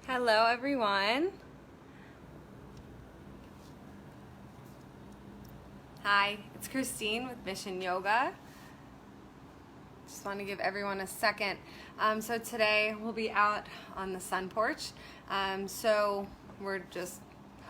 Hello everyone. Hi, it's Christine with Mission Yoga. Just want to give everyone a second. So today we'll be out on the sun porch. So we're just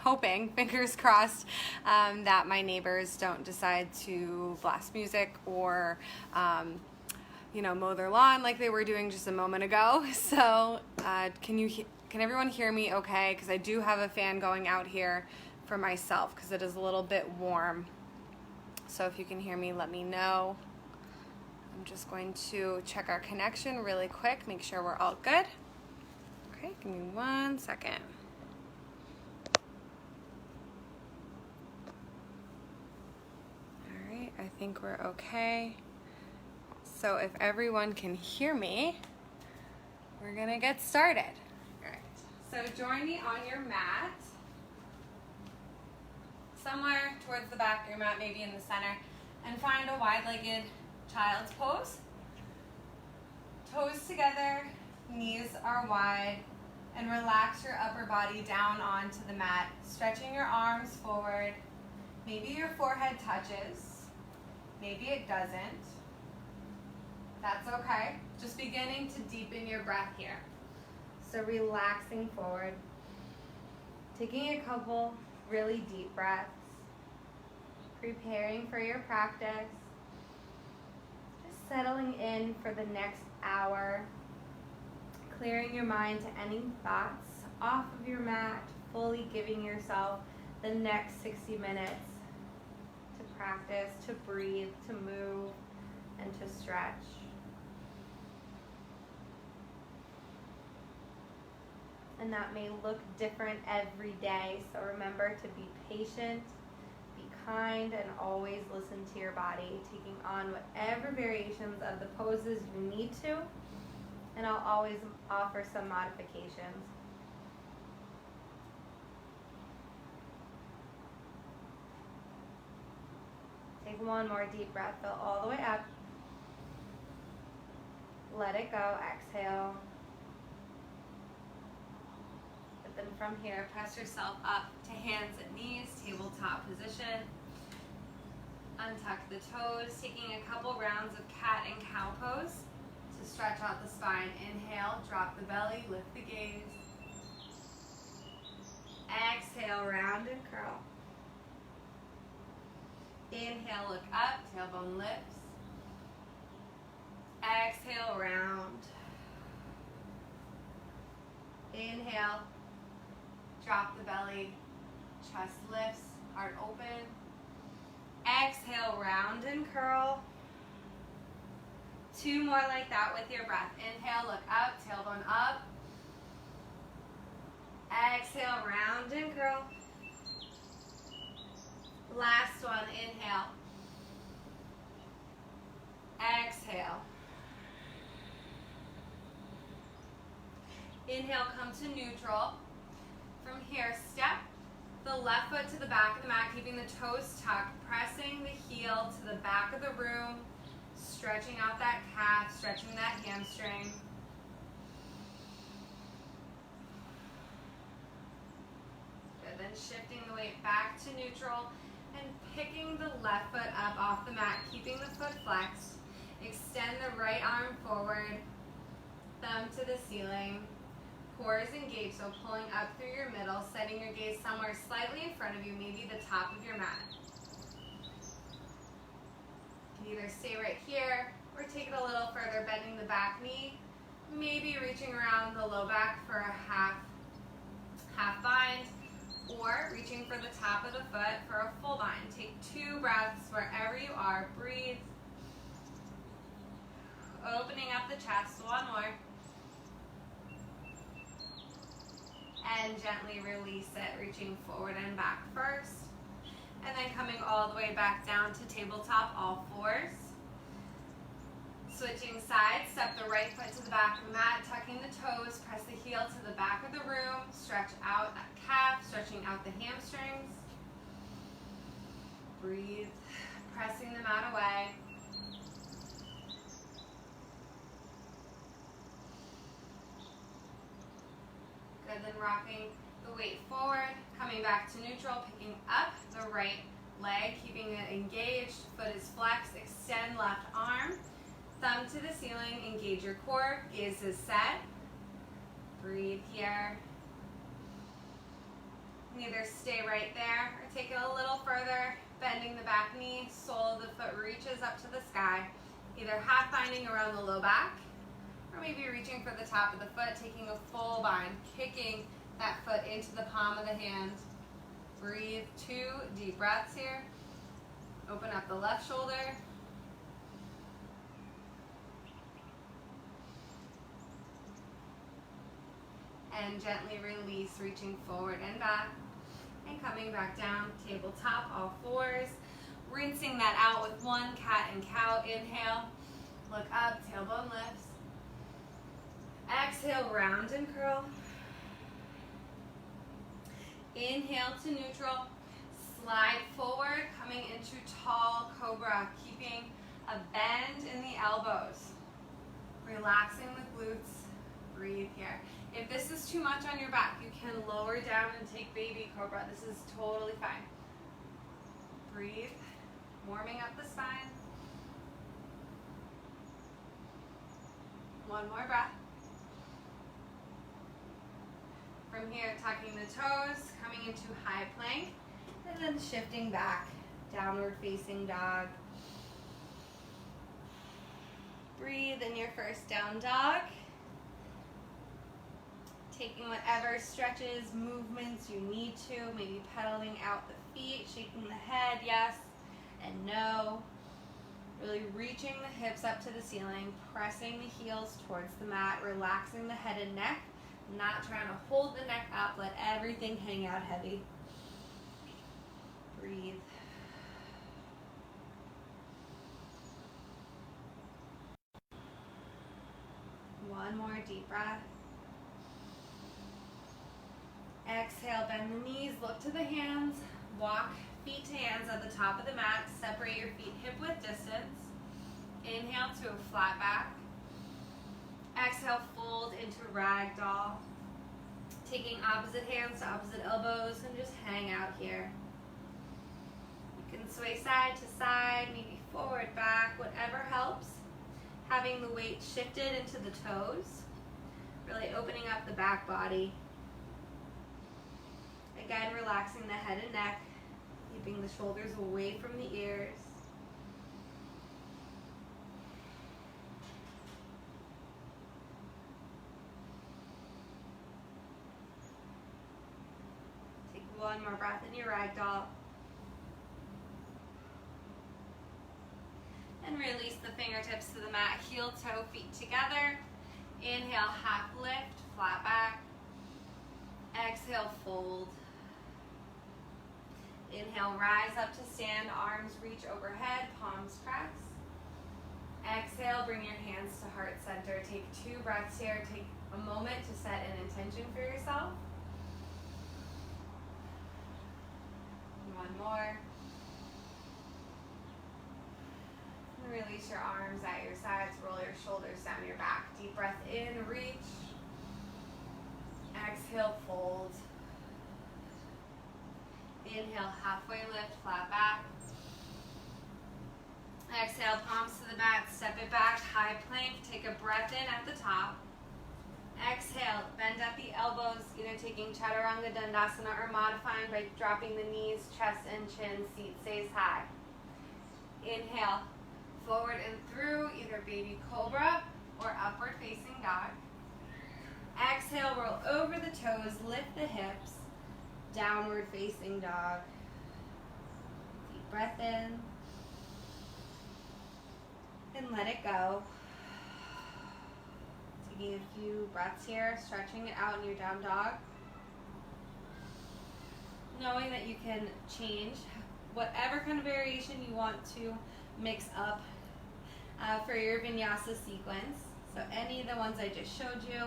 hoping, fingers crossed, that my neighbors don't decide to blast music or mow their lawn like they were doing just a moment ago. So can everyone hear me okay? Because I do have a fan going out here for myself because it is a little bit warm. So if you can hear me, let me know. I'm just going to check our connection really quick, make sure we're all good. Okay, give me 1 second. All right, I think we're okay. So if everyone can hear me, we're gonna get started. All right, so join me on your mat. Somewhere towards the back of your mat, maybe in the center, and find a wide-legged child's pose. Toes together, knees are wide, and relax your upper body down onto the mat, stretching your arms forward. Maybe your forehead touches, maybe it doesn't. That's okay. Just beginning to deepen your breath here. So relaxing forward, taking a couple really deep breaths, preparing for your practice, just settling in for the next hour, clearing your mind to any thoughts off of your mat, fully giving yourself the next 60 minutes to practice, to breathe, to move, and to stretch. And that may look different every day, so remember to be patient, be kind, and always listen to your body, taking on whatever variations of the poses you need to, and I'll always offer some modifications. Take one more deep breath, fill all the way up. Let it go, exhale. Then from here, press yourself up to hands and knees, tabletop position. Untuck the toes, taking a couple rounds of cat and cow pose to stretch out the spine. Inhale, drop the belly, lift the gaze. Exhale, round and curl. Inhale, look up, tailbone lifts. Exhale, round. Inhale. Drop the belly, chest lifts, heart open. Exhale, round and curl. 2 more like that with your breath. Inhale, look up, tailbone up. Exhale, round and curl. Last one, inhale. Exhale. Inhale, come to neutral. From here, step the left foot to the back of the mat, keeping the toes tucked, pressing the heel to the back of the room, stretching out that calf, stretching that hamstring. Good, then shifting the weight back to neutral and picking the left foot up off the mat, keeping the foot flexed. Extend the right arm forward, thumb to the ceiling. Core is engaged, so pulling up through your middle, setting your gaze somewhere slightly in front of you, maybe the top of your mat. You can either stay right here or take it a little further, bending the back knee, maybe reaching around the low back for a half bind, or reaching for the top of the foot for a full bind. Take 2 breaths wherever you are. Breathe. Opening up the chest. 1 more. And gently release it, reaching forward and back first. And then coming all the way back down to tabletop, all fours. Switching sides, step the right foot to the back of the mat, tucking the toes, press the heel to the back of the room, stretch out that calf, stretching out the hamstrings. Breathe, pressing the mat away. good. Then rocking the weight forward, coming back to neutral, picking up the right leg, keeping it engaged. Foot is flexed. Extend left arm. Thumb to the ceiling. Engage your core. Gaze is set. Breathe here. Either stay right there or take it a little further, bending the back knee, sole of the foot reaches up to the sky. Either half binding around the low back, or maybe reaching for the top of the foot, taking a full bind, kicking that foot into the palm of the hand. Breathe, 2 deep breaths here. Open up the left shoulder. And gently release, reaching forward and back. And coming back down, tabletop, all fours. Rinsing that out with one cat and cow. Inhale, look up, tailbone lifts. Exhale, round and curl. Inhale to neutral. Slide forward, coming into tall cobra, keeping a bend in the elbows. Relaxing the glutes. Breathe here. If this is too much on your back, you can lower down and take baby cobra. This is totally fine. Breathe, warming up the spine. One more breath. From here, tucking the toes, coming into high plank, and then shifting back, downward facing dog. Breathe in your first down dog. Taking whatever stretches, movements you need to, maybe pedaling out the feet, shaking the head, yes and no. Really reaching the hips up to the ceiling, pressing the heels towards the mat, relaxing the head and neck, not trying to hold the neck up, let everything hang out heavy. Breathe. One more deep breath. Exhale, bend the knees, look to the hands, walk feet to hands at the top of the mat, separate your feet hip width distance. Inhale to a flat back. Exhale, fold into ragdoll. Taking opposite hands to opposite elbows and just hang out here. You can sway side to side, maybe forward, back, whatever helps. Having the weight shifted into the toes, really opening up the back body. Again, relaxing the head and neck, keeping the shoulders away from the ears. Take one more breath in your ragdoll. And release the fingertips to the mat, heel, toe, feet together. Inhale, half lift, flat back. Exhale, fold. Inhale, rise up to stand, arms reach overhead, palms cracks. Exhale, bring your hands to heart center. Take 2 breaths here. Take a moment to set an intention for yourself. One more. And release your arms at your sides, roll your shoulders down your back. Deep breath in, reach. Exhale, fold. Inhale, halfway lift, flat back. Exhale, palms to the mat, step it back, high plank. Take a breath in at the top. Exhale, bend at the elbows, either taking Chaturanga Dandasana or modifying by dropping the knees, chest and chin, seat stays high. Inhale, forward and through, either baby cobra or upward facing dog. Exhale, roll over the toes, lift the hips, downward facing dog. Deep breath in. And let it go. Taking a few breaths here, stretching it out in your down dog. Knowing that you can change whatever kind of variation you want to mix up for your vinyasa sequence. So any of the ones I just showed you,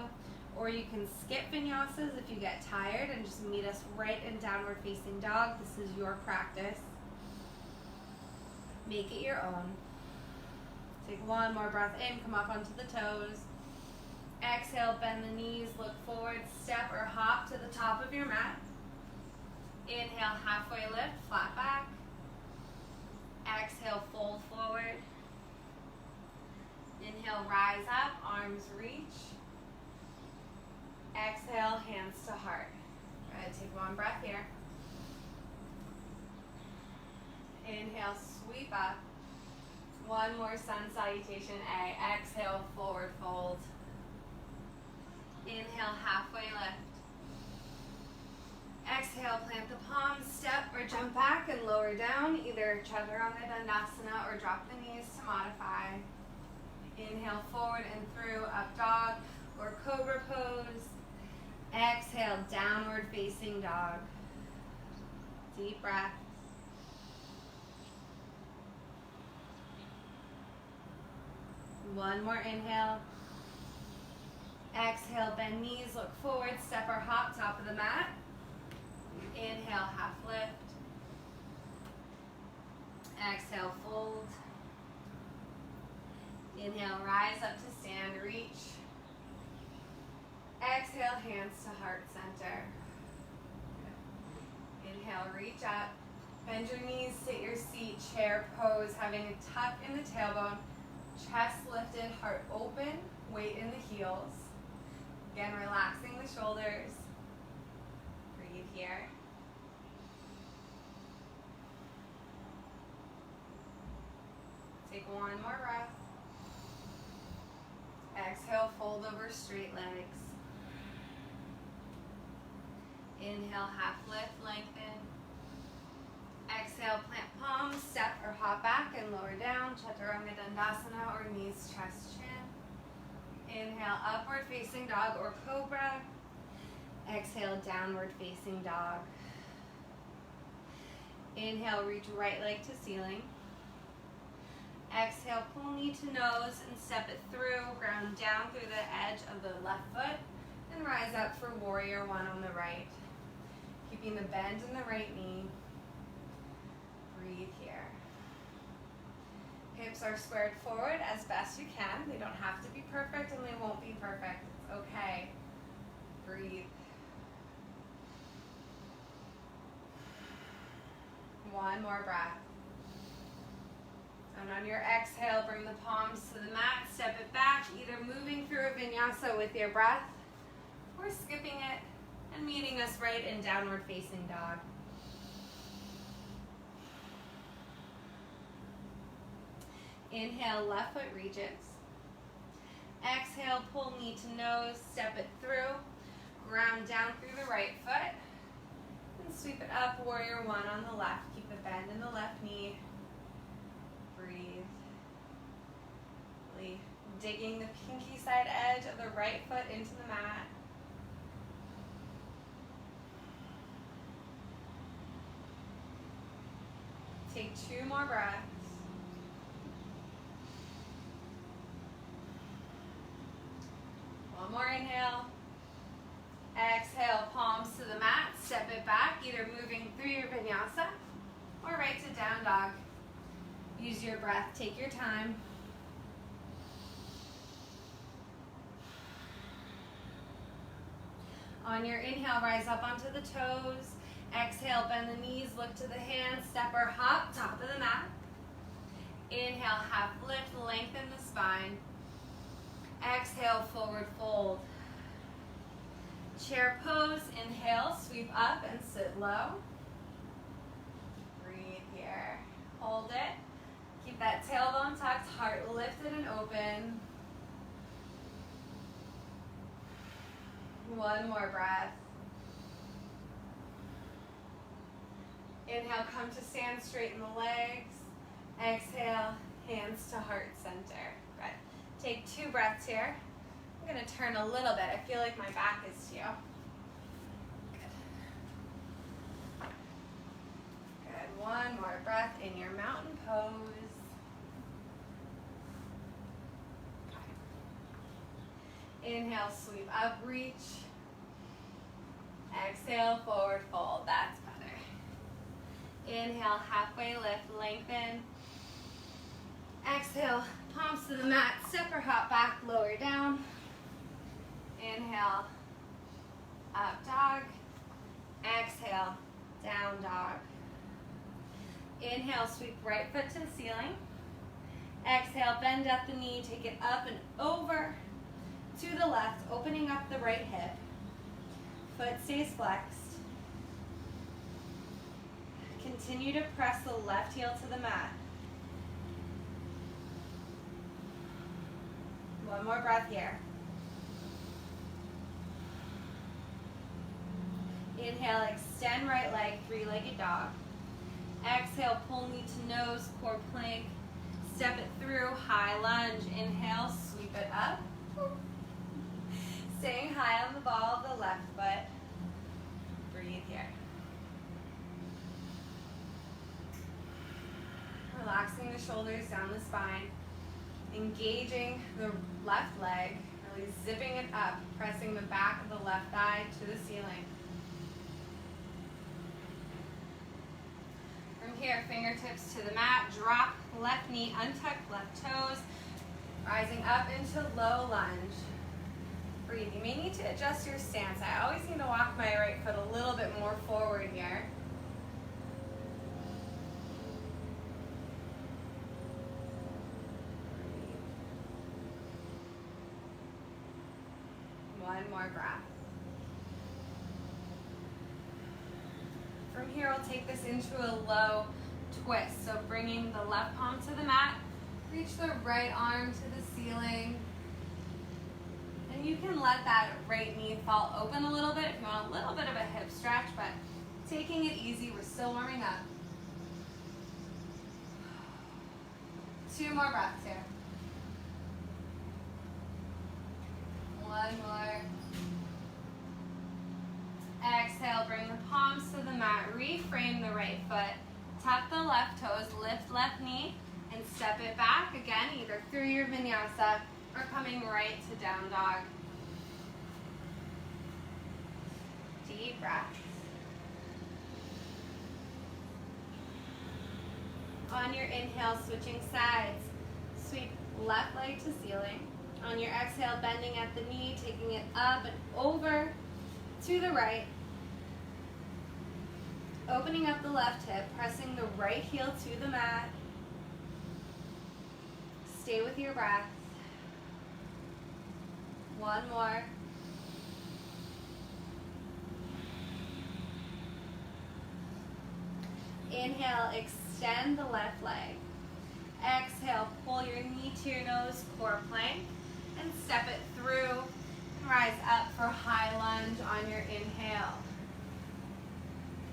or you can skip vinyasas if you get tired and just meet us right in downward facing dog. This is your practice. Make it your own. Take one more breath in, come up onto the toes. Exhale, bend the knees, look forward, step or hop the top of your mat. Inhale, halfway lift, flat back. Exhale, fold forward. Inhale, rise up, arms reach. Exhale, hands to heart. Good, take one breath here. Inhale, sweep up. One more sun salutation A. Exhale, forward fold. Inhale, halfway lift. Exhale, plant the palms, step or jump back and lower down, either Chaturanga Dandasana or drop the knees to modify. Inhale, forward and through, up dog or cobra pose. Exhale, downward facing dog. Deep breath. One more inhale. Exhale, bend knees, look forward, step or hop, top of the mat. Inhale, half lift. Exhale, fold. Inhale, rise up to stand, reach. Exhale, hands to heart center. Inhale, reach up. Bend your knees, sit your seat, chair pose, having a tuck in the tailbone. Chest lifted, heart open, weight in the heels. Again, relaxing the shoulders. Breathe here. Take one more breath. Exhale, fold over straight legs. Inhale, half lift, lengthen. Exhale, plant palms, step or hop back and lower down, Chaturanga Dandasana or knees, chest, chin. Inhale, upward facing dog or cobra. Exhale, downward facing dog. Inhale, reach right leg to ceiling. Exhale, pull knee to nose and step it through, ground down through the edge of the left foot and rise up for warrior one on the right. Keeping the bend in the right knee. Breathe here. Hips are squared forward as best you can. They don't have to be perfect and they won't be perfect. It's okay. Breathe. One more breath. And on your exhale, bring the palms to the mat, step it back, either moving through a vinyasa with your breath or skipping it and meeting us right in downward facing dog. Inhale, left foot reaches. Exhale, pull knee to nose, step it through, ground down through the right foot, and sweep it up, warrior one on the left. Keep the bend in the left knee. Breathe. Really digging the pinky side edge of the right foot into the mat. Take two more breaths. One more inhale. Exhale, palms to the mat. Step it back, either moving through your vinyasa or right to down dog. Use your breath. Take your time. On your inhale, rise up onto the toes. Exhale, bend the knees, look to the hands, step or hop, top of the mat. Inhale, half lift, lengthen the spine. Exhale, forward fold. Chair pose, inhale, sweep up and sit low. Breathe here. Hold it. Keep that tailbone tucked, heart lifted and open. One more breath. Inhale, come to stand, straighten the legs. Exhale, hands to heart center. Good. Take two breaths here. I'm going to turn a little bit. I feel like my back is to you. Good. Good. One more breath in your mountain pose. Okay. Inhale, sweep up, reach. Exhale, forward fold. That's better. Inhale, halfway lift, lengthen. Exhale, palms to the mat, step or hop back, lower down. Inhale, up dog. Inhale, sweep right foot to the ceiling. Exhale, bend at the knee, take it up and over to the left, opening up the right hip. Foot stays flexed. Continue to press the left heel to the mat. One more breath here. Inhale, extend right leg, three-legged dog. Exhale, pull knee to nose, core plank. Step it through, high lunge. Inhale, sweep it up. Staying high on the ball of the left foot. Breathe here. Relaxing the shoulders down the spine. Engaging the left leg, really zipping it up, pressing the back of the left thigh to the ceiling. From here, fingertips to the mat, drop left knee, untuck left toes, rising up into low lunge. Breathe. You may need to adjust your stance. I always need to walk my right foot a little bit more forward here. One more breath. From here, we'll take this into a low twist. So bringing the left palm to the mat, reach the right arm to the ceiling. And you can let that right knee fall open a little bit if you want a little bit of a hip stretch, but taking it easy, we're still warming up. 2 more breaths here. One more. Exhale, bring the palms to the mat, reframe the right foot, tuck the left toes, lift left knee, and step it back again, either through your vinyasa or coming right to down dog. Deep breaths. On your inhale, switching sides, sweep left leg to ceiling. On your exhale, bending at the knee, taking it up and over to the right. Opening up the left hip, pressing the right heel to the mat. Stay with your breath. One more. Inhale, extend the left leg. Exhale, pull your knee to your nose, core plank, and step it through. Rise up for high lunge on your inhale.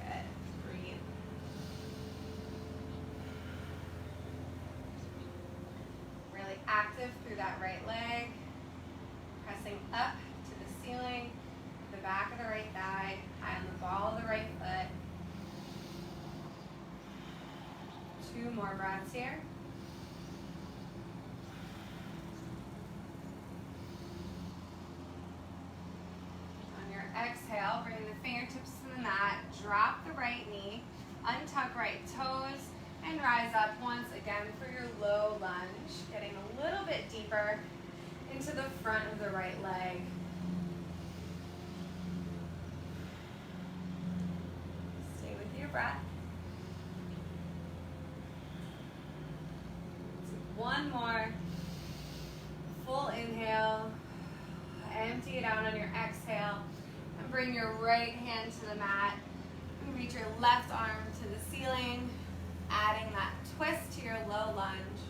Good. Breathe. Really active through that right leg. Pressing up to the ceiling, the back of the right thigh, high on the ball of the right foot. 2 more breaths here. On your exhale, bring the fingertips to the mat, drop the right knee, untuck right toes, and rise up once again for your low lunge, getting a little bit deeper into the front of the right leg. Stay with your breath. One more. Full inhale. Empty it out on your exhale. And bring your right hand to the mat. And reach your left arm to the ceiling, adding that twist to your low lunge.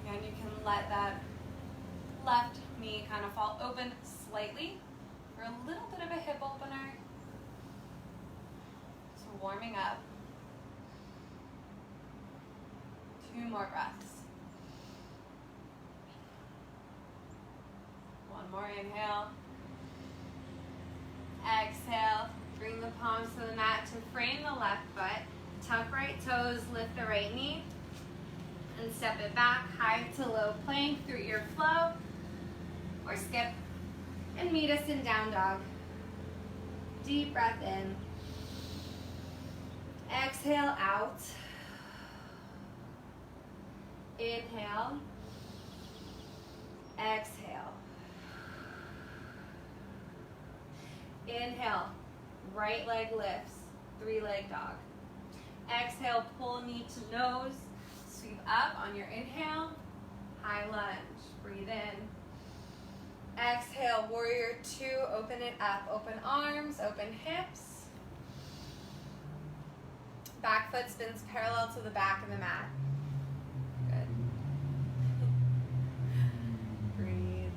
And you can let that left knee kind of fall open slightly for a little bit of a hip opener. So warming up. 2 more breaths. One more inhale. Exhale. Bring the palms to the mat to frame the left foot. Tuck right toes, lift the right knee, and step it back, high to low plank through your flow, or skip, and meet us in down dog. Deep breath in. Exhale out. Inhale. Exhale. Inhale. Right leg lifts. 3-leg dog. Exhale, pull knee to nose. Sweep up on your inhale. High lunge. Breathe in. Exhale, warrior two. Open it up. Open arms, open hips. Back foot spins parallel to the back of the mat. Good. Breathe.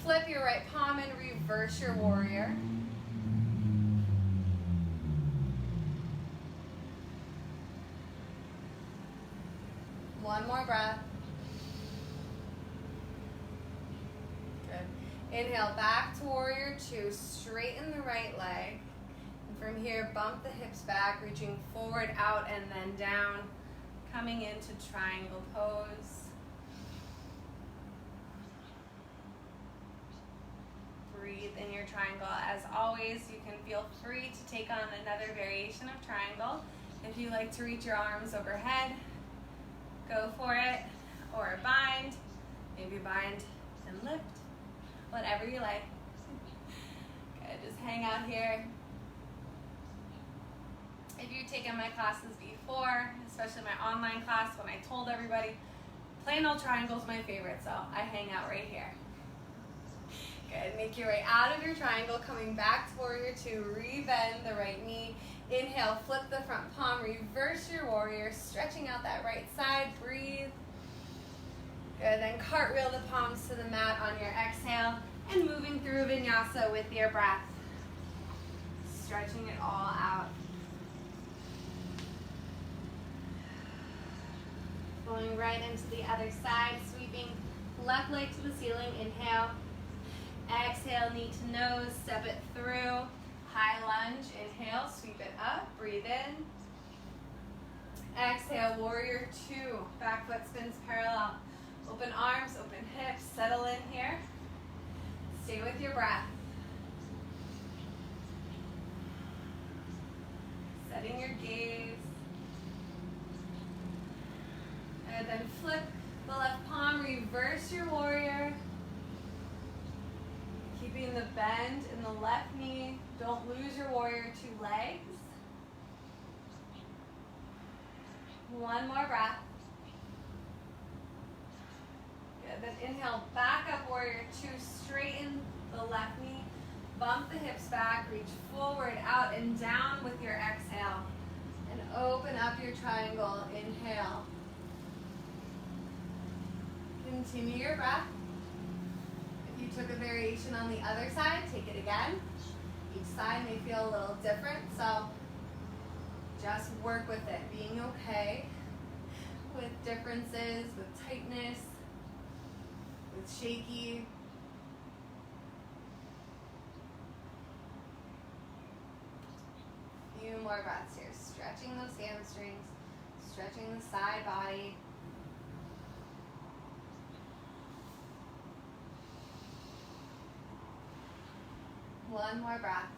Flip your right palm and reverse your warrior. One more breath. Good. Inhale, back to warrior two. Straighten the right leg. From here, bump the hips back, reaching forward, out, and then down, coming into triangle pose. Breathe in your triangle. As always, you can feel free to take on another variation of triangle. If you like to reach your arms overhead, go for it. Or bind, maybe bind and lift, whatever you like. Good, just hang out here. If you've taken my classes before, especially my online class, when I told everybody, plain old triangle is my favorite, so I hang out right here. Good, make your way out of your triangle, coming back to warrior two, rebend the right knee. Inhale, flip the front palm, reverse your warrior, stretching out that right side, breathe. Good, then cartwheel the palms to the mat on your exhale, and moving through vinyasa with your breath. Stretching it all out. Going right into the other side, sweeping left leg to the ceiling, inhale. Exhale, knee to nose, step it through. High lunge, inhale, sweep it up, breathe in. Exhale, warrior two, back foot spins parallel. Open arms, open hips, settle in here. Stay with your breath. Setting your gaze. And then flip the left palm, reverse your warrior. Keeping the bend in the left knee. Don't lose your warrior two legs. One more breath. Good, then inhale, back up warrior two, straighten the left knee. Bump the hips back, reach forward, out, and down with your exhale. And open up your triangle, inhale. Continue your breath. If you took a variation on the other side, take it again. Each side may feel a little different, so just work with it, being okay with differences, with tightness, with shaky. Few more breaths here, stretching those hamstrings, stretching the side body. One more breath.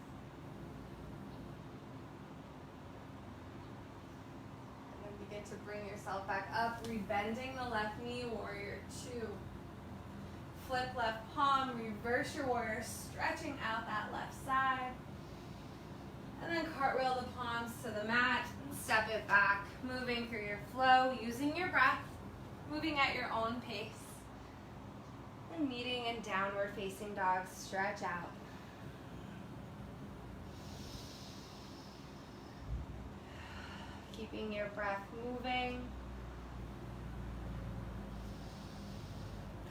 And then begin to bring yourself back up, rebending the left knee, warrior two. Flip left palm, reverse your warrior, stretching out that left side. And then cartwheel the palms to the mat, and step it back, moving through your flow, using your breath, moving at your own pace. And meeting in downward facing dog, stretch out. Keeping your breath moving.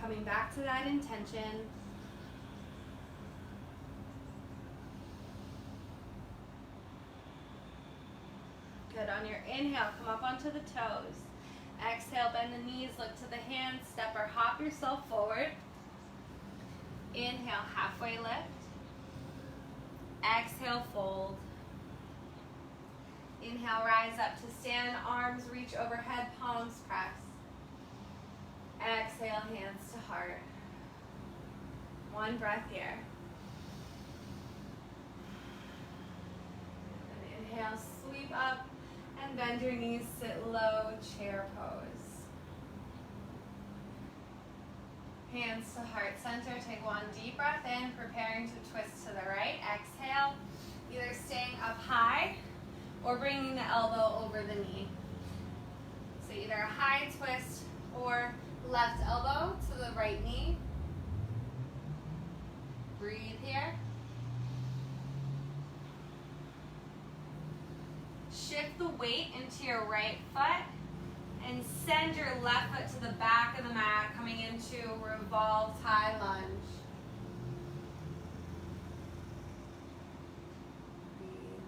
Coming back to that intention. Good, on your inhale, come up onto the toes. Exhale, bend the knees, look to the hands, step or hop yourself forward. Inhale, halfway lift. Exhale, fold. Inhale, rise up to stand, arms reach overhead, palms press. Exhale, hands to heart. One breath here. And inhale, sweep up and bend your knees, sit low, chair pose. Hands to heart center, take one deep breath in, preparing to twist to the right. Exhale, either staying up high or bringing the elbow over the knee. So either a high twist or left elbow to the right knee. Breathe here. Shift the weight into your right foot and send your left foot to the back of the mat, coming into revolved high lunge. Breathe.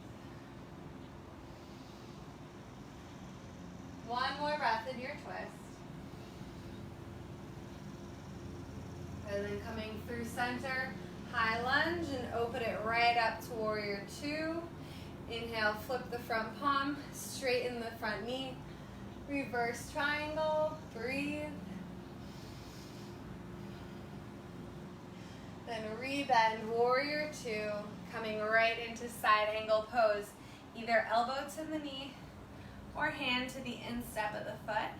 One more breath in your twist. And then coming through center, high lunge, and open it right up to warrior two. Inhale, flip the front palm, straighten the front knee. Reverse triangle, breathe. Then rebend, warrior two, coming right into side angle pose. Either elbow to the knee or hand to the instep of the foot.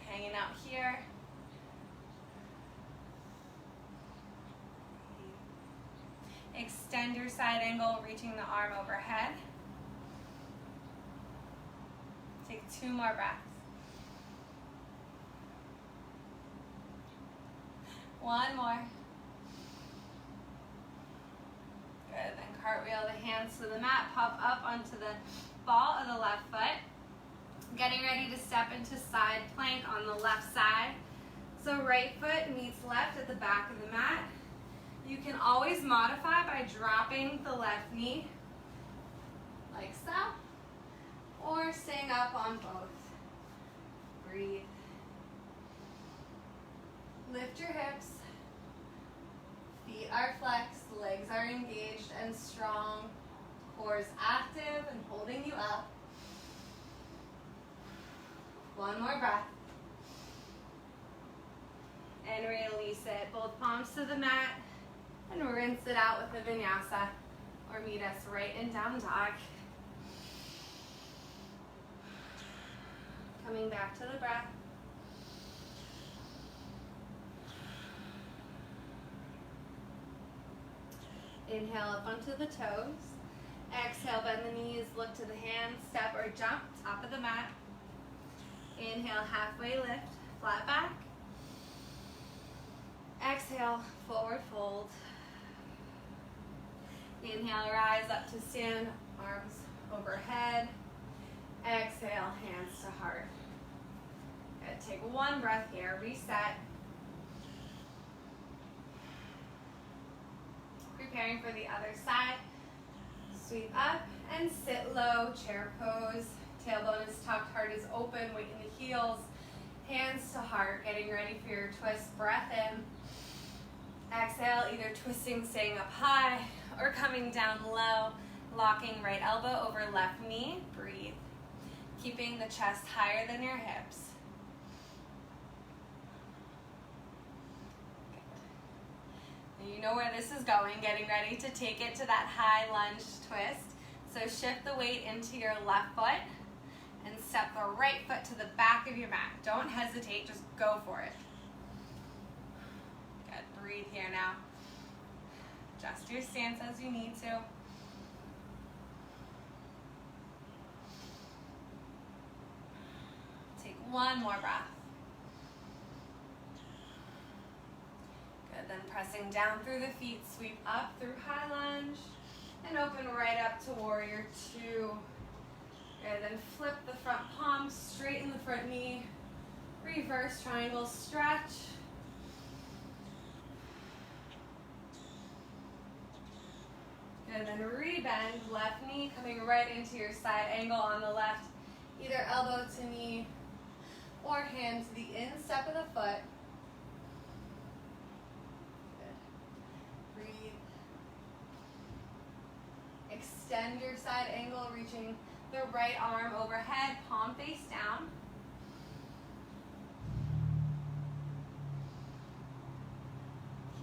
Hanging out here. Extend your side angle, reaching the arm overhead. Take 2 more breaths. 1 more. Good, then cartwheel the hands to the mat, pop up onto the ball of the left foot. Getting ready to step into side plank on the left side. So right foot meets left at the back of the mat. You can always modify by dropping the left knee, like so, or staying up on both. Breathe. Lift your hips. Feet are flexed, legs are engaged and strong. Core is active and holding you up. 1 more breath. And release it. Both palms to the mat. And rinse it out with a vinyasa, or meet us right in down dog. Coming back to the breath. Inhale up onto the toes. Exhale, bend the knees, look to the hands, step or jump, top of the mat. Inhale, halfway lift, flat back. Exhale, forward fold. Inhale, rise up to stand, arms overhead. Exhale, hands to heart. Good. Take 1 breath here, reset. Preparing for the other side. Sweep up and sit low, chair pose. Tailbone is tucked, heart is open, weight in the heels. Hands to heart, getting ready for your twist. Breath in. Exhale, either twisting, staying up high, or coming down low, locking right elbow over left knee. Breathe. Keeping the chest higher than your hips. Good. You know where this is going, getting ready to take it to that high lunge twist. So shift the weight into your left foot and step the right foot to the back of your mat. Don't hesitate, just go for it. Good, breathe here now. Adjust your stance as you need to. Take 1 more breath. Good, then pressing down through the feet, sweep up through high lunge, and open right up to warrior two. Good, then flip the front palm, straighten the front knee, reverse triangle stretch. Good, then rebend, left knee coming right into your side angle on the left, either elbow to knee or hand to the instep of the foot. Good. Breathe. Extend your side angle, reaching the right arm overhead, palm face down.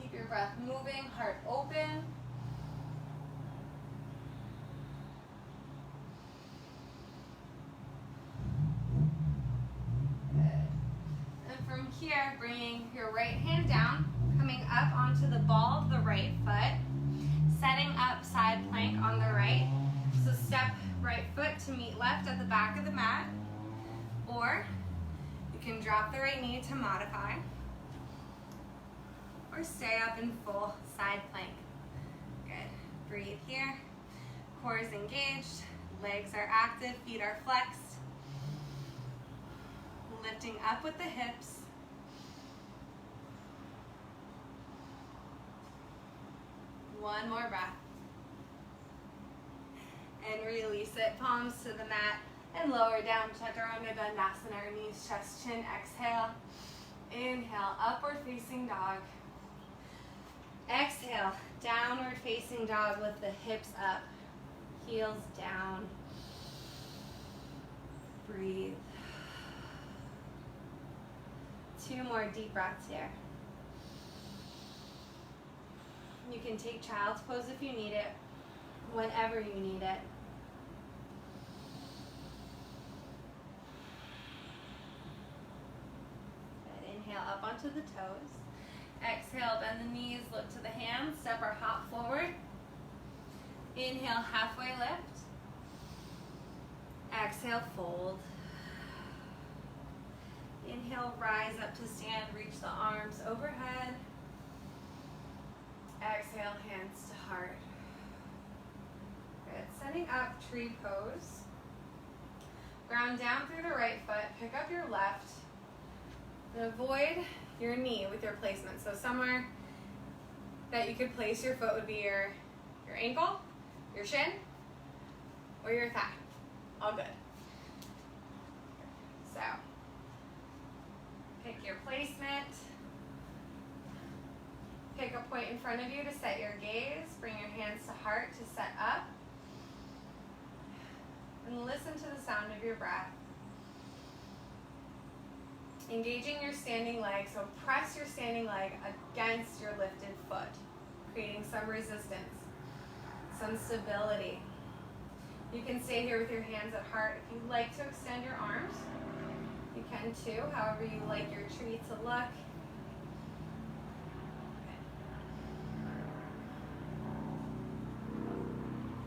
Keep your breath moving, heart open. Here, bringing your right hand down, coming up onto the ball of the right foot, setting up side plank on the right. So step right foot to meet left. left at the back of the mat, or you can drop the right knee to modify, or stay up in full side plank. Good. Breathe here. Core is engaged, legs are active, feet are flexed. Lifting up with the hips. One more breath. And release it, palms to the mat, and lower down, Chaturanga Dandasana, knees, chest, chin. Exhale. Inhale, upward facing dog. Exhale, downward facing dog with the hips up, heels down. Breathe. 2 more deep breaths here. You can take child's pose if you need it, whenever you need it. Good. Inhale up onto the toes. Exhale, bend the knees, look to the hands, step or hop forward. Inhale, halfway lift. Exhale, fold. Inhale, rise up to stand, reach the arms overhead. Exhale, hands to heart. Good. Setting up tree pose. Ground down through the right foot, pick up your left, and avoid your knee with your placement. So somewhere that you could place your foot would be your ankle, your shin, or your thigh. All good. So, pick your placement. Pick a point in front of you to set your gaze. Bring your hands to heart to set up. And listen to the sound of your breath. Engaging your standing leg, so press your standing leg against your lifted foot, creating some resistance, some stability. You can stay here with your hands at heart. If you'd like to extend your arms, you can too, however you like your tree to look.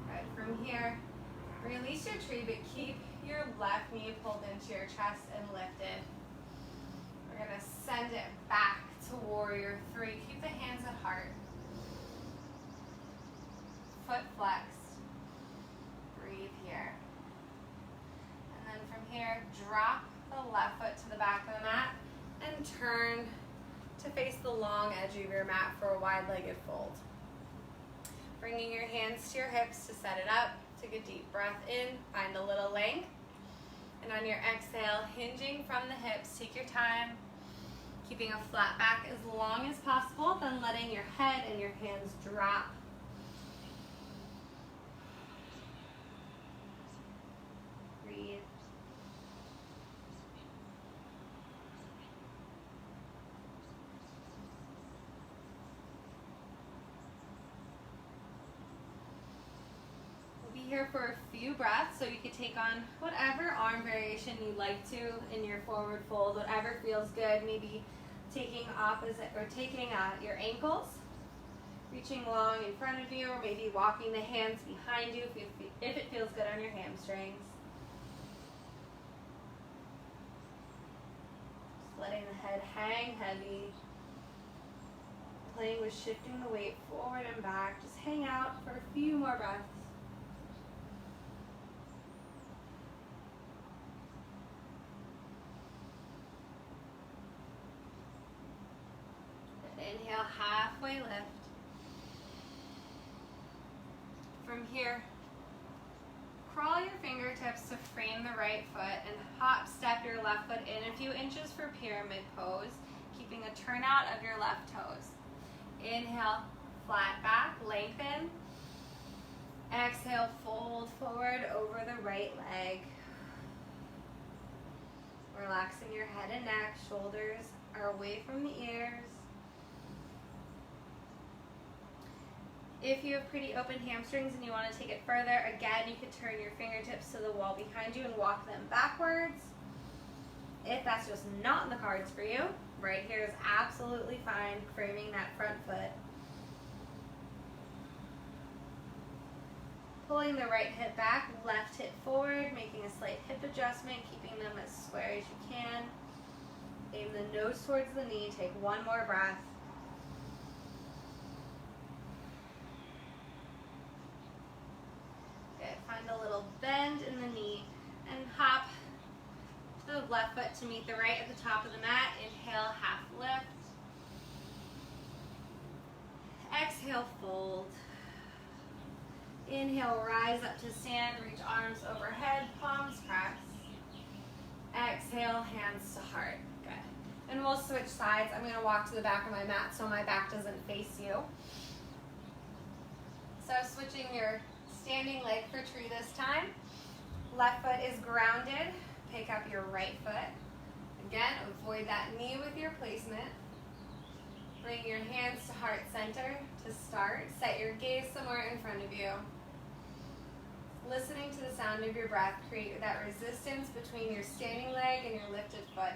Good. From here, release your tree, but keep your left knee pulled into your chest and lifted. We're going to send it back to warrior 3. Keep the hands at heart. Foot flexed. Breathe here. And then from here, drop the left foot to the back of the mat and turn to face the long edge of your mat for a wide-legged fold. Bringing your hands to your hips to set it up. Take a deep breath in, find a little length. And on your exhale, hinging from the hips, take your time, keeping a flat back as long as possible, then letting your head and your hands drop. Breathe. We'll be here for a few breaths, so you can take on whatever arm variation you like to in your forward fold, whatever feels good. Maybe taking opposite or taking your ankles, reaching long in front of you, or maybe walking the hands behind you if it feels good on your hamstrings. Just letting the head hang heavy. Playing with shifting the weight forward and back. Just hang out for a few more breaths. Inhale, halfway lift. From here, crawl your fingertips to frame the right foot and hop step your left foot in a few inches for pyramid pose, keeping a turnout of your left toes. Inhale, flat back, lengthen. Exhale, fold forward over the right leg. Relaxing your head and neck, shoulders are away from the ears. If you have pretty open hamstrings and you want to take it further, again, you could turn your fingertips to the wall behind you and walk them backwards. If that's just not in the cards for you, right here is absolutely fine, framing that front foot. Pulling the right hip back, left hip forward, making a slight hip adjustment, keeping them as square as you can. Aim the nose towards the knee. Take one more breath. Good. Find a little bend in the knee and hop the left foot to meet the right at the top of the mat. Inhale, half lift. Exhale, fold. Inhale, rise up to stand, reach arms overhead, palms press. Exhale, hands to heart. Good. And we'll switch sides. I'm going to walk to the back of my mat so my back doesn't face you. So switching your standing leg for tree this time. Left foot is grounded. Pick up your right foot. Again, avoid that knee with your placement. Bring your hands to heart center to start. Set your gaze somewhere in front of you. Listening to the sound of your breath, create that resistance between your standing leg and your lifted foot.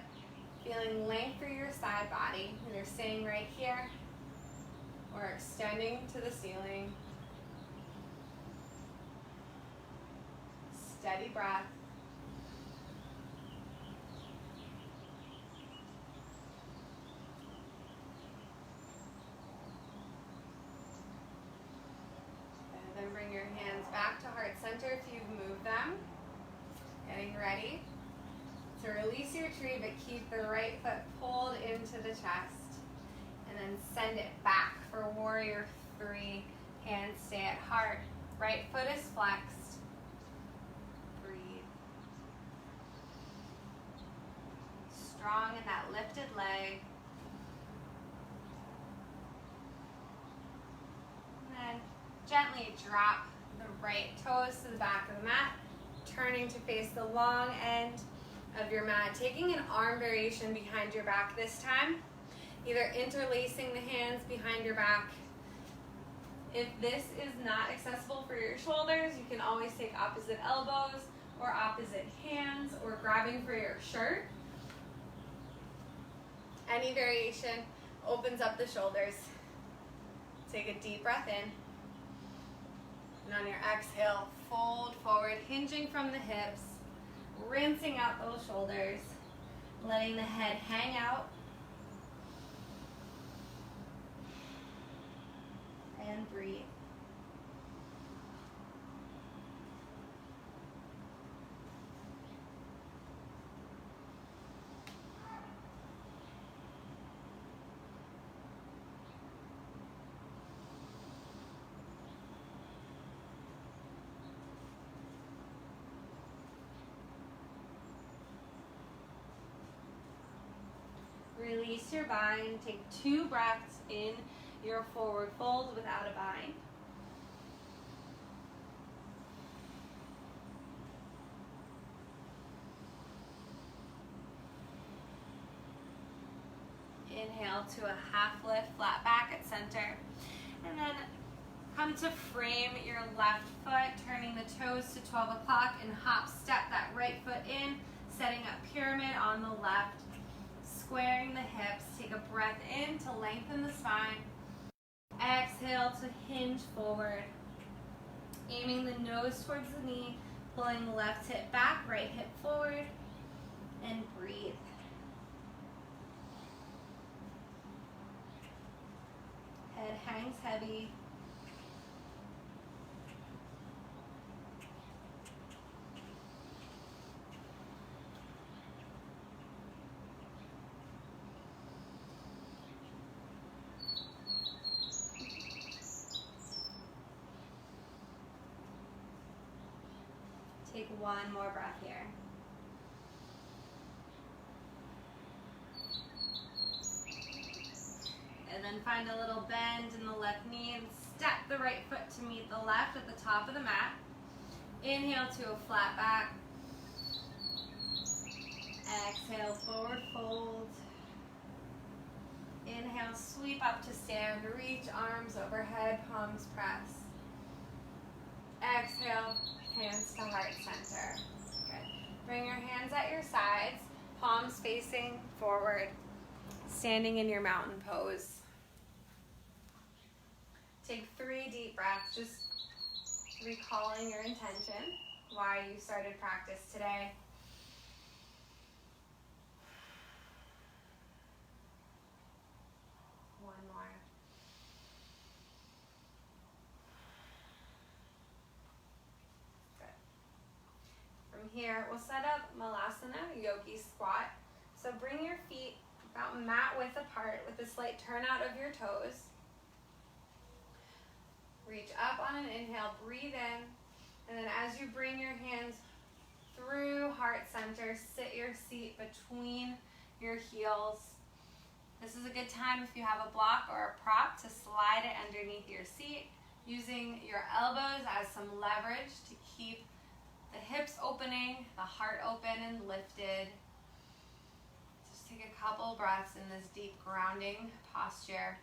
Feeling length through your side body, either staying right here or extending to the ceiling. Steady breath. And then bring your hands back to heart center if you've moved them. Getting ready to release your tree, but keep the right foot pulled into the chest. And then send it back for warrior 3. Hands stay at heart. Right foot is flexed. Breathe. Strong in that lifted leg. And then gently drop the right toes to the back of the mat, turning to face the long end of your mat, taking an arm variation behind your back this time, either interlacing the hands behind your back. If this is not accessible for your shoulders, you can always take opposite elbows or opposite hands or grabbing for your shirt. Any variation opens up the shoulders. Take a deep breath in. And on your exhale, fold forward, hinging from the hips, rinsing out those shoulders, letting the head hang out. And breathe. Release your bind. Take 2 breaths in your forward fold without a bind. Inhale to a half lift, flat back at center. And then come to frame your left foot, turning the toes to 12 o'clock and hop step that right foot in, setting up pyramid on the left. Squaring the hips, take a breath in to lengthen the spine. Exhale to hinge forward. Aiming the nose towards the knee, pulling the left hip back, right hip forward, and breathe. Head hangs heavy. Take one more breath here. And then find a little bend in the left knee and step the right foot to meet the left at the top of the mat. Inhale to a flat back. Exhale, forward fold. Inhale, sweep up to stand. Reach arms overhead, palms press. Exhale, hands to heart center. Good. Bring your hands at your sides, palms facing forward, standing in your mountain pose. Take 3 deep breaths. Just recalling your intention, why you started practice today. One more. Good. From here, we'll set up Malasana, Yogi Squat. So bring your feet about mat width apart with a slight turn out of your toes. Reach up on an inhale, breathe in, and then as you bring your hands through heart center, sit your seat between your heels. This is a good time if you have a block or a prop to slide it underneath your seat, using your elbows as some leverage to keep the hips opening, the heart open and lifted. Just take a couple breaths in this deep grounding posture.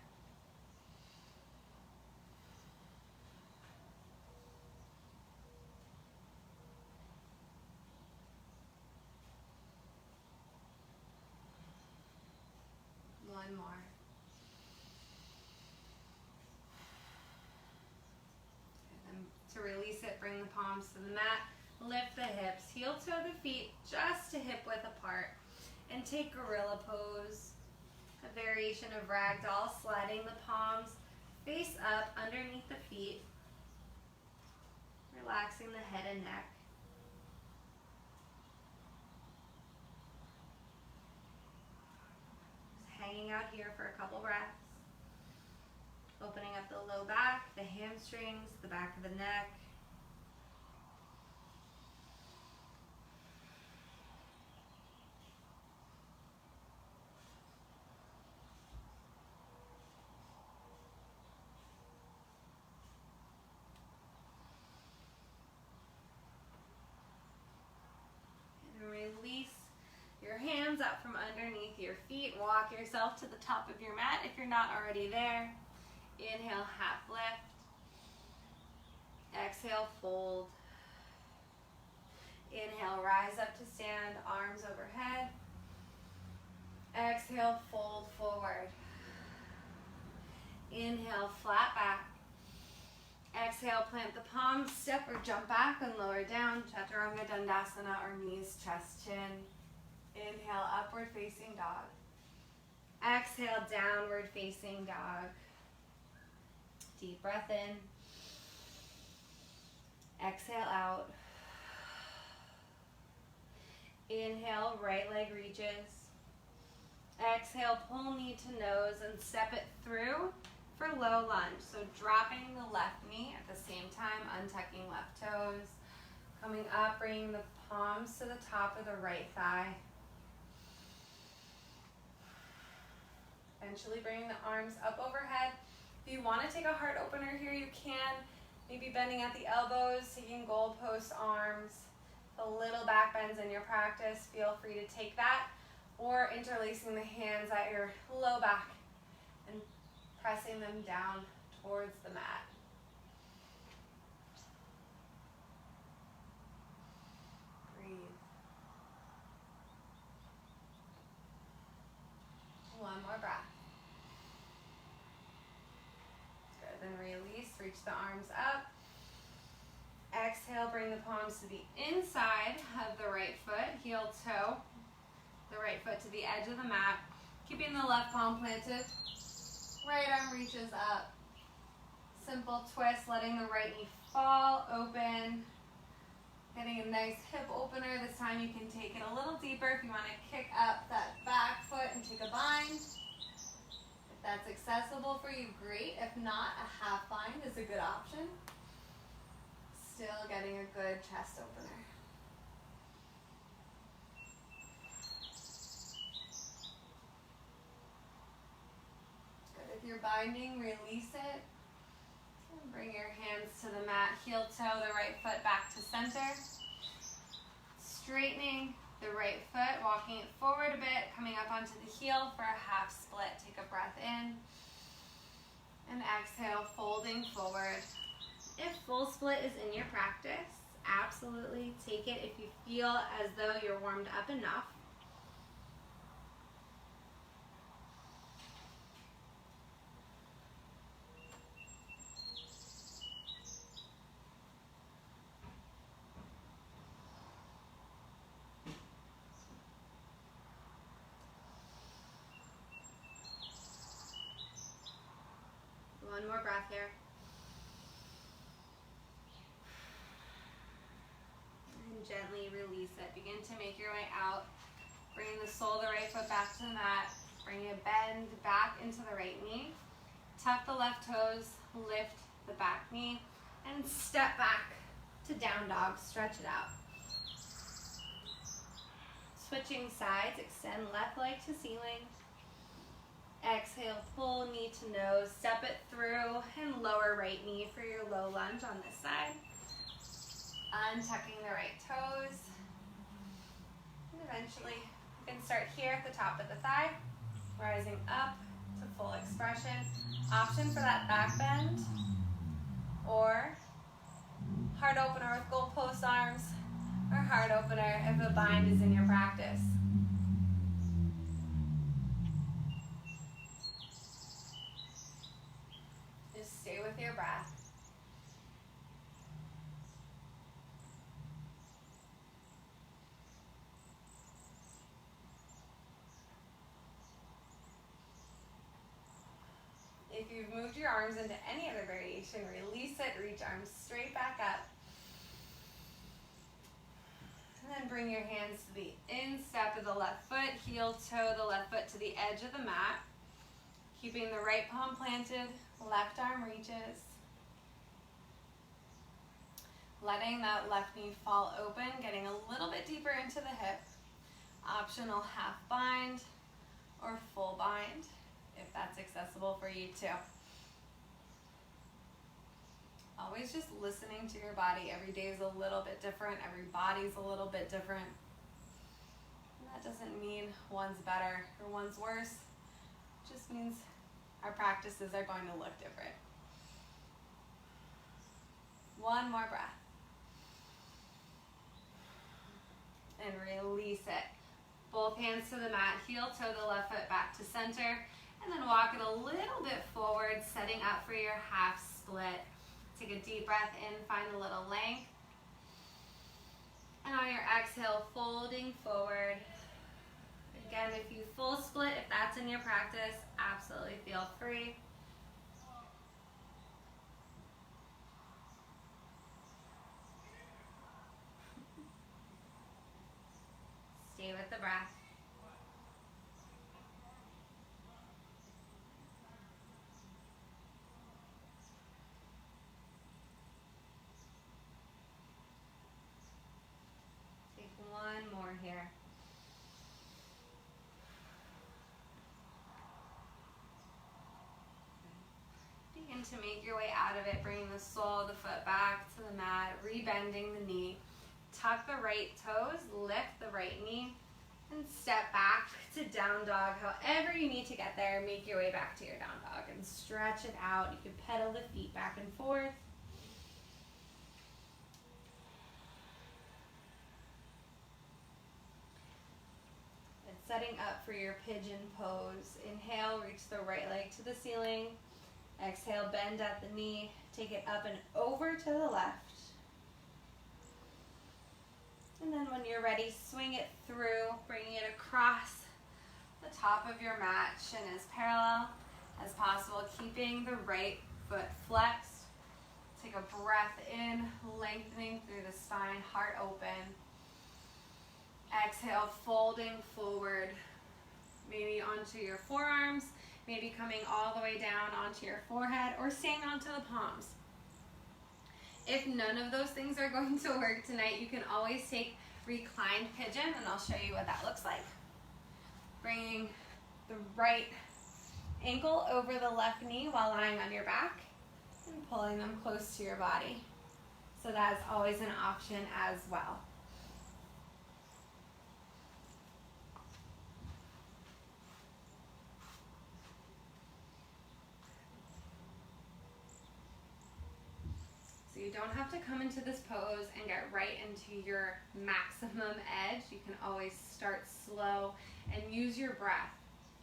One more. And then to release it, bring the palms to the mat, lift the hips, heel toe the feet just to hip width apart, and take Gorilla Pose, a variation of Ragdoll, sliding the palms face up underneath the feet, relaxing the head and neck. Hanging out here for a couple breaths. Opening up the low back, the hamstrings, the back of the neck. And release your hands up from underneath your feet. Walk yourself to the top of your mat if you're not already there. Inhale, half lift. Exhale, fold. Inhale, rise up to stand, arms overhead. Exhale, fold forward. Inhale, flat back. Exhale, plant the palms, step or jump back and lower down. Chaturanga Dandasana, or knees, chest, chin. Inhale, upward facing dog. Exhale, downward facing dog. Deep breath in. Exhale out. Inhale, right leg reaches. Exhale, pull knee to nose and step it through for low lunge. So dropping the left knee at the same time, untucking left toes. Coming up, bringing the palms to the top of the right thigh. Eventually bringing the arms up overhead. If you want to take a heart opener here, you can. Maybe bending at the elbows, taking goalpost arms. The little back bends in your practice, feel free to take that. Or interlacing the hands at your low back and pressing them down towards the mat. Breathe. One more breath. Good, then release, reach the arms up. Exhale, bring the palms to the inside of the right foot, heel toe, the right foot to the edge of the mat, keeping the left palm planted. Right arm reaches up. Simple twist, letting the right knee fall open. Getting a nice hip opener. This time you can take it a little deeper if you want to kick up that back foot and take a bind. If that's accessible for you, great. If not, a half bind is a good option. Still getting a good chest opener. Good. If you're binding, release it. And bring your hands to the mat, heel toe the right foot back to center. Straightening the right foot, walking it forward a bit, coming up onto the heel for a half split. Take a breath in. And exhale, folding forward. If full split is in your practice, absolutely take it if you feel as though you're warmed up enough. One more breath here. And gently release it. Begin to make your way out. Bring the sole of the right foot back to the mat. Bring a bend back into the right knee. Tuck the left toes, lift the back knee, and step back to down dog. Stretch it out. Switching sides, extend left leg to ceiling. Exhale, pull knee to nose, step it through, and lower right knee for your low lunge on this side. Untucking the right toes. And eventually, you can start here at the top of the thigh, rising up to full expression. Option for that back bend, or heart opener with goalpost arms, or heart opener if a bind is in your practice. Just stay with your breath. If you've moved your arms into any other variation, release it, reach arms straight back up. And then bring your hands to the instep of the left foot, heel toe the left foot to the edge of the mat. Keeping the right palm planted, left arm reaches. Letting that left knee fall open, getting a little bit deeper into the hip. Optional half bind or full bind, if that's accessible for you too. Always just listening to your body. Every day is a little bit different. Every body's a little bit different. And that doesn't mean one's better or one's worse. It just means our practices are going to look different. One more breath. And release it. Both hands to the mat, heel toe the left foot back to center, and then walk it a little bit forward, setting up for your half split. Take a deep breath in, find a little length. And on your exhale, folding forward. Again, if you full split, if that's in your practice, absolutely feel free. Stay with the breath. Take one more here. Begin to make your way out of it, bringing the sole of the foot back to the mat, rebending the knee. Tuck the right toes, lift the right knee, and step back to down dog. However you need to get there, make your way back to your down dog and stretch it out. You can pedal the feet back and forth. And setting up for your pigeon pose. Inhale, reach the right leg to the ceiling. Exhale, bend at the knee. Take it up and over to the left. And then when you're ready, swing it through, bringing it across the top of your mat, shin as parallel as possible, keeping the right foot flexed. Take a breath in, lengthening through the spine, heart open. Exhale, folding forward, maybe onto your forearms, maybe coming all the way down onto your forehead, or staying onto the palms. If none of those things are going to work tonight, you can always take reclined pigeon, and I'll show you what that looks like. Bringing the right ankle over the left knee while lying on your back and pulling them close to your body. So that's always an option as well. So you don't have to come into this pose and get right into your maximum edge. You can always start slow and use your breath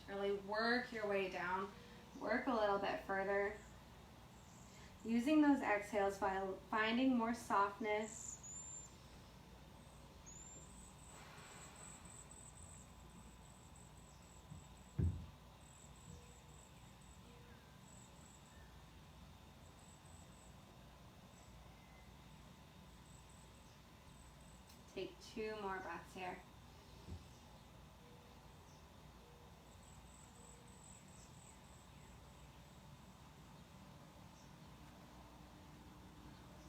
to really work your way down, work a little bit further. Using those exhales while finding more softness. 2 more breaths here.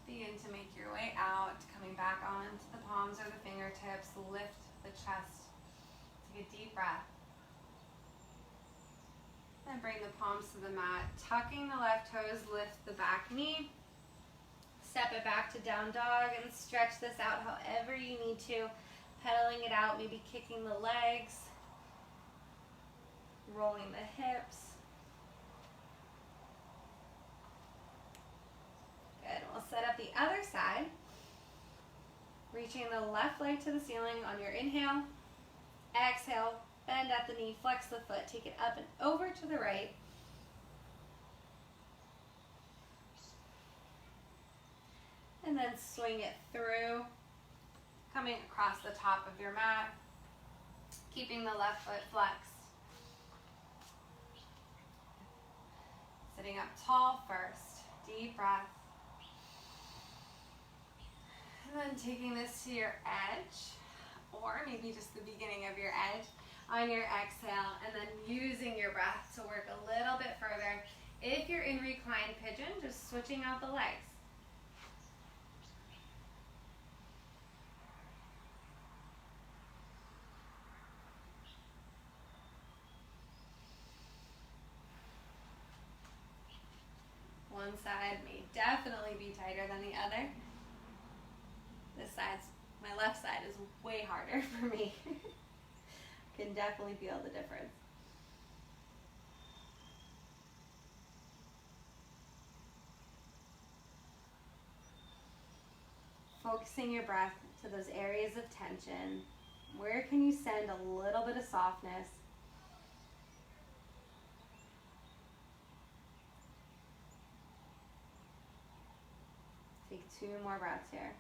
Begin to make your way out, coming back onto the palms or the fingertips. Lift the chest. Take a deep breath. Then bring the palms to the mat. Tucking the left toes, lift the back knee. Step it back to down dog and stretch this out however you need to. Pedaling it out, maybe kicking the legs, rolling the hips. Good. We'll set up the other side. Reaching the left leg to the ceiling on your inhale. Exhale, bend at the knee, flex the foot, take it up and over to the right. And then swing it through, coming across the top of your mat, keeping the left foot flexed. Sitting up tall first, deep breath. And then taking this to your edge, or maybe just the beginning of your edge on your exhale, and then using your breath to work a little bit further. If you're in reclined pigeon, just switching out the legs. One side may definitely be tighter than the other. My left side is way harder for me. Can definitely feel the difference. Focusing your breath to those areas of tension. Where can you send a little bit of softness? Take 2 more breaths here.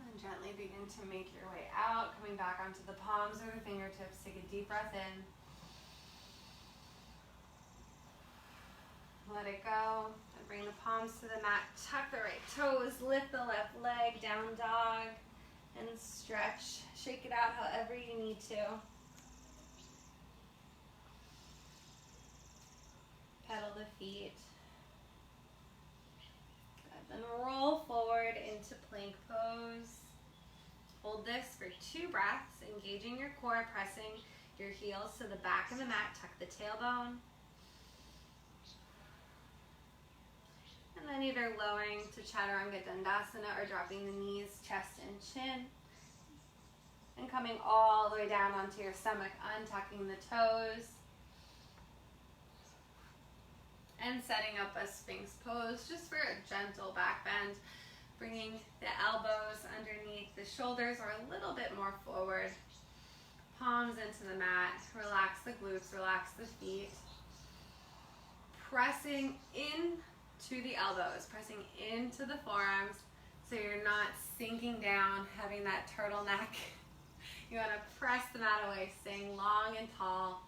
And gently begin to make your way out, coming back onto the palms or the fingertips. Take a deep breath in. Let it go. And bring the palms to the mat. Tuck the right toes. Lift the left leg. Down dog. And stretch. Shake it out however you need to. Pedal the feet. Good. Then roll forward into plank pose. Hold this for 2 breaths. Engaging your core. Pressing your heels to the back of the mat. Tuck the tailbone. And then either lowering to Chaturanga Dandasana or dropping the knees, chest and chin. And coming all the way down onto your stomach, untucking the toes. And setting up a Sphinx Pose just for a gentle back bend. Bringing the elbows underneath the shoulders or a little bit more forward. Palms into the mat. Relax the glutes, relax the feet. Pressing in to the elbows, pressing into the forearms so you're not sinking down, having that turtleneck. You want to press the mat away, staying long and tall.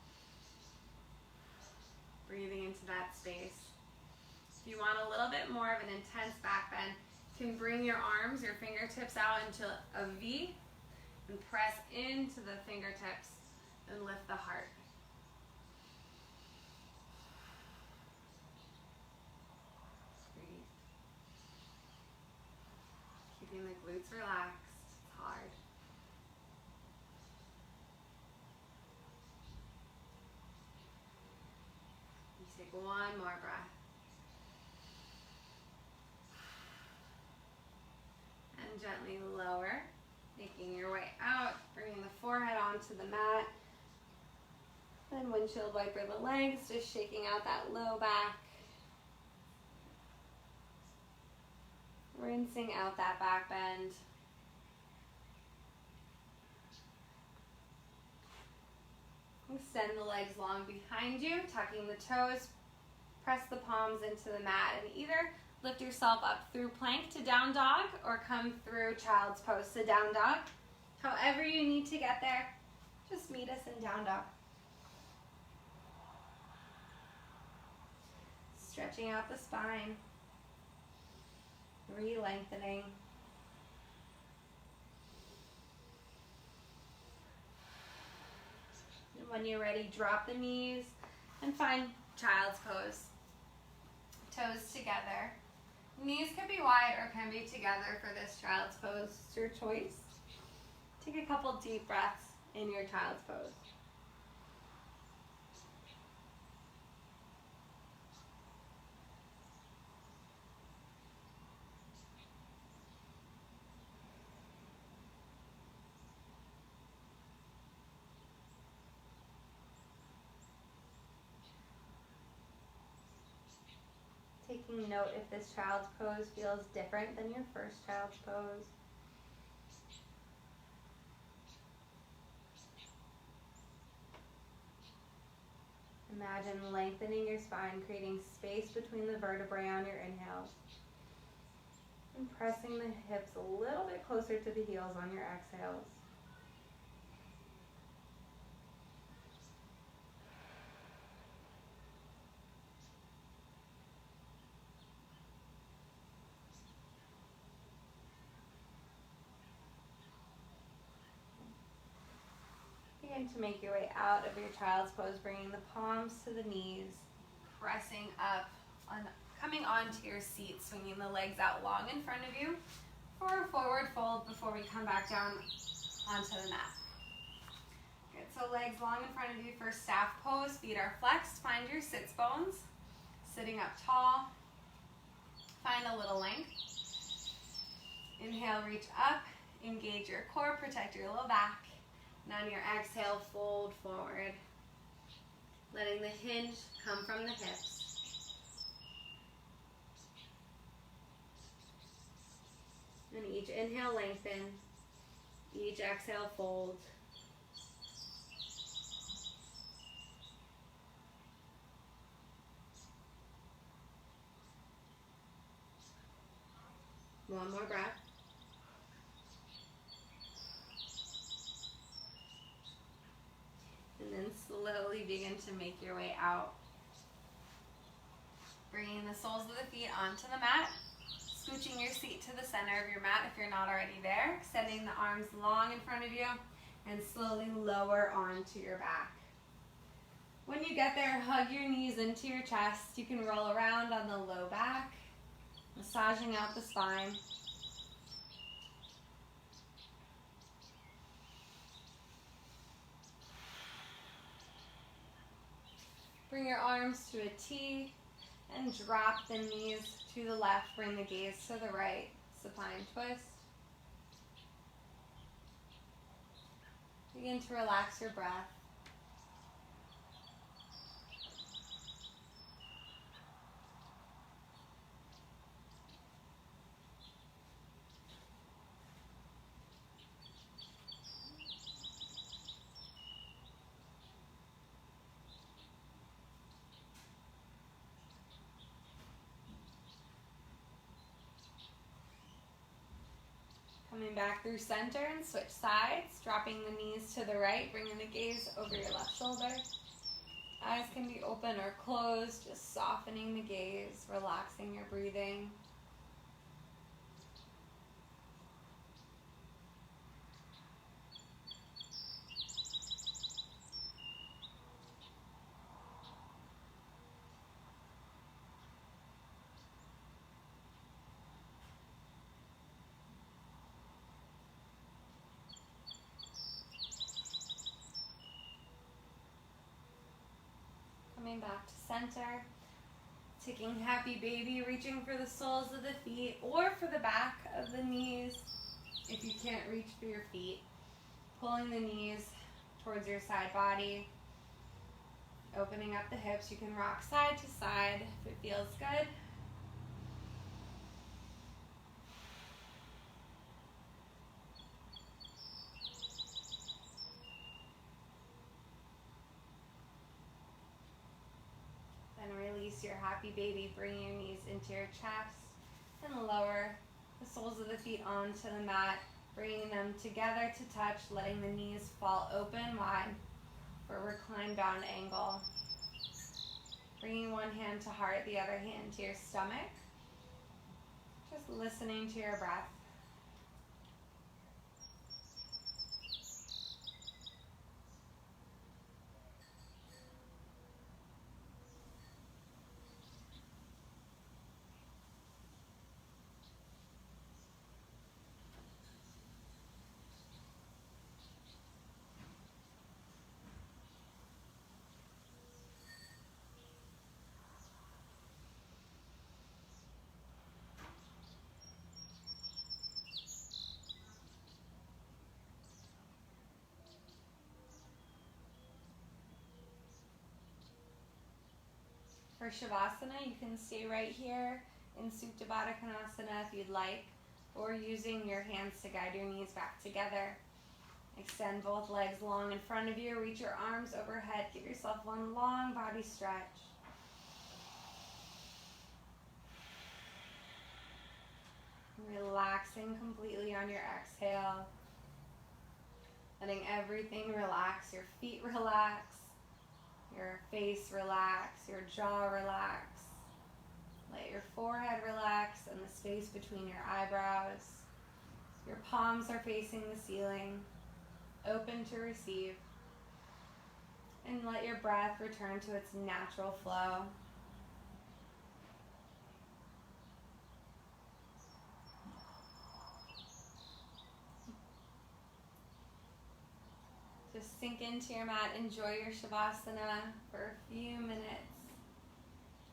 Breathing into that space. If you want a little bit more of an intense back bend, you can bring your arms, your fingertips out into a V and press into the fingertips and lift the heart. Keeping the glutes relaxed. It's hard. You take 1 more breath. And gently lower, making your way out, bringing the forehead onto the mat. Then windshield wiper the legs, just shaking out that low back. Rinsing out that back bend. Extend the legs long behind you, tucking the toes. Press the palms into the mat and either lift yourself up through plank to down dog or come through child's pose to down dog. However you need to get there, Just meet us in down dog. Stretching out the spine, re-lengthening. And when you're ready, drop the knees and find child's pose. Toes together. Knees can be wide or can be together for this child's pose. It's your choice. Take a couple deep breaths in your child's pose. Taking note if this child's pose feels different than your first child's pose. Imagine lengthening your spine, creating space between the vertebrae on your inhale. And pressing the hips a little bit closer to the heels on your exhales. Begin to make your way out of your child's pose, bringing the palms to the knees, pressing up, coming onto your seat, swinging the legs out long in front of you for a forward fold before we come back down onto the mat. Good, so legs long in front of you for staff pose, feet are flexed, find your sits bones, sitting up tall, find a little length. Inhale, reach up, engage your core, protect your low back. And on your exhale, fold forward, letting the hinge come from the hips. And each inhale, lengthen. Each exhale, fold. One more breath. And then slowly begin to make your way out. Bringing the soles of the feet onto the mat. Scooching your seat to the center of your mat if you're not already there. Extending the arms long in front of you. And slowly lower onto your back. When you get there, hug your knees into your chest. You can roll around on the low back. Massaging out the spine. Bring your arms to a T and drop the knees to the left. Bring the gaze to the right. Supine twist. Begin to relax your breath. Coming back through center and switch sides, dropping the knees to the right, bringing the gaze over your left shoulder. Eyes can be open or closed, just softening the gaze, relaxing your breathing. Coming back to center, taking happy baby, reaching for the soles of the feet or for the back of the knees if you can't reach for your feet. Pulling the knees towards your side body, opening up the hips. You can rock side to side if it feels good. Release your happy baby, bring your knees into your chest and lower the soles of the feet onto the mat. Bringing them together to touch, letting the knees fall open wide for reclined bound angle. Bringing one hand to heart, the other hand to your stomach. Just listening to your breath. For Shavasana, you can stay right here in Supta Baddha Konasana if you'd like, or using your hands to guide your knees back together. Extend both legs long in front of you, reach your arms overhead, give yourself one long body stretch. Relaxing completely on your exhale. Letting everything relax, your feet relax. Your face relax, your jaw relax. Let your forehead relax and the space between your eyebrows. Your palms are facing the ceiling, open to receive. And let your breath return to its natural flow. Just sink into your mat, enjoy your Shavasana for a few minutes.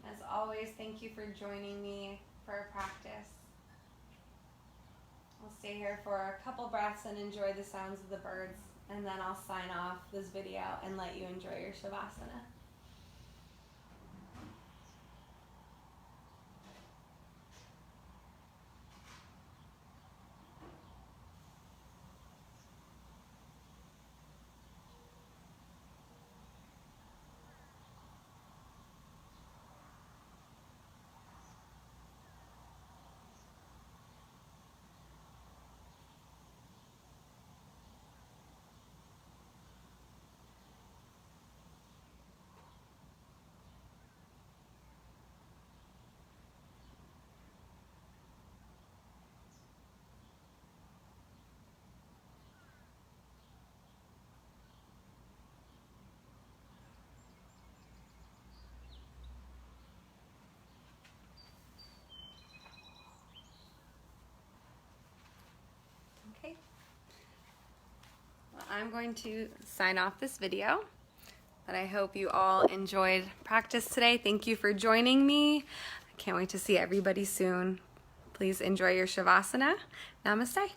As always, thank you for joining me for our practice. I'll stay here for a couple breaths and enjoy the sounds of the birds, and then I'll sign off this video and let you enjoy your Shavasana. Okay. Well, I'm going to sign off this video, but I hope you all enjoyed practice today. Thank you for joining me. I can't wait to see everybody soon. Please enjoy your Shavasana. Namaste.